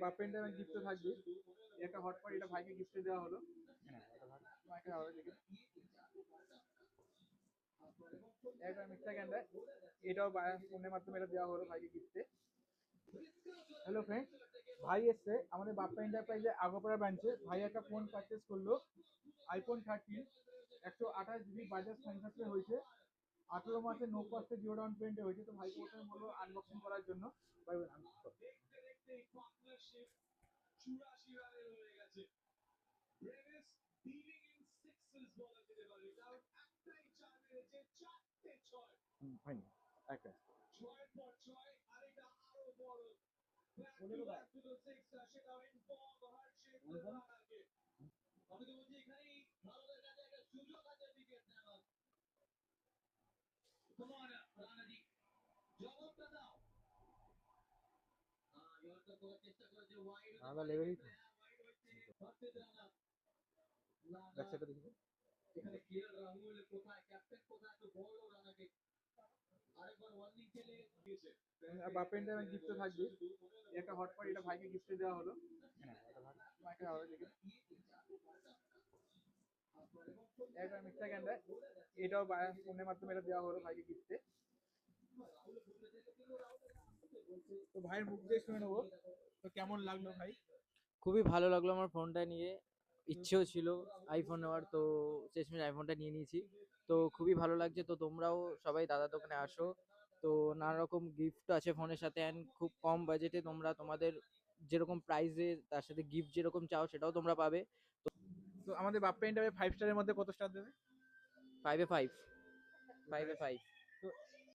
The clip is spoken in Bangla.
বাপ্পা ইন্টারম্যান গিফটে থাকবে। একটা হট পট, এটা ভাইকে গিফটে দেওয়া হলো। একটা মিক্সার গ্রাইন্ডার, এটাও ফোনের মাধ্যমে এটা দেওয়া হলো ভাইকে গিফটে। হ্যালো ফ্রেন্ডস, ভাই এসছে আমাদের বাপ্পা এন্টারপ্রাইজের আগরপাড়া ব্রাঞ্চে। ভাই একটা ফোন পারচেস করলো, আইফোন 13, 128 জিবি, বাজাজ ফাইন্যান্সে হয়েছে, 18 মাসে নো কস্টে জিরো ডাউন পেমেন্টে হয়েছে। তো ভাই প্রথমে বললো আনবক্সিং করার জন্য। ভাই হয়নি একটা আলাদা লেভেলই তো। ব্যাকসাইডটা দেখি। বাপ্পা ইন্টারম্যান গিফটে থাকবে। একটা হট পট, এটা ভাইকে গিফটে দেওয়া হলো। একটা মিক্সার গ্রাইন্ডার, এটাও ফোনের মাধ্যমে এটা দেওয়া হলো ভাইকে গিফটে। তো ভাইয়ের মুখ দিয়ে শুনে নেবো, তো কেমন লাগলো ভাই? খুবই ভালো লাগলো আমার ফোনটা নিয়ে। ইচ্ছেও ছিল আইফোন নেওয়ার, তো শেষমেশ আইফোনটা নিয়ে নিয়েছি। তো খুবই ভালো লাগছে। তো তোমরাও সবাই দাদার দোকানে আসো। তো নানা রকম গিফট আছে ফোনের সাথে, অ্যান্ড খুব কম বাজেটে তোমরা তোমাদের যেরকম প্রাইসে তার সাথে গিফট যেরকম চাও সেটাও তোমরা পাবে। তো আমাদের বাপ্পা ইন্টারম্যান 5 স্টারের মধ্যে কত স্টার দেবে? 5/5, 5/5।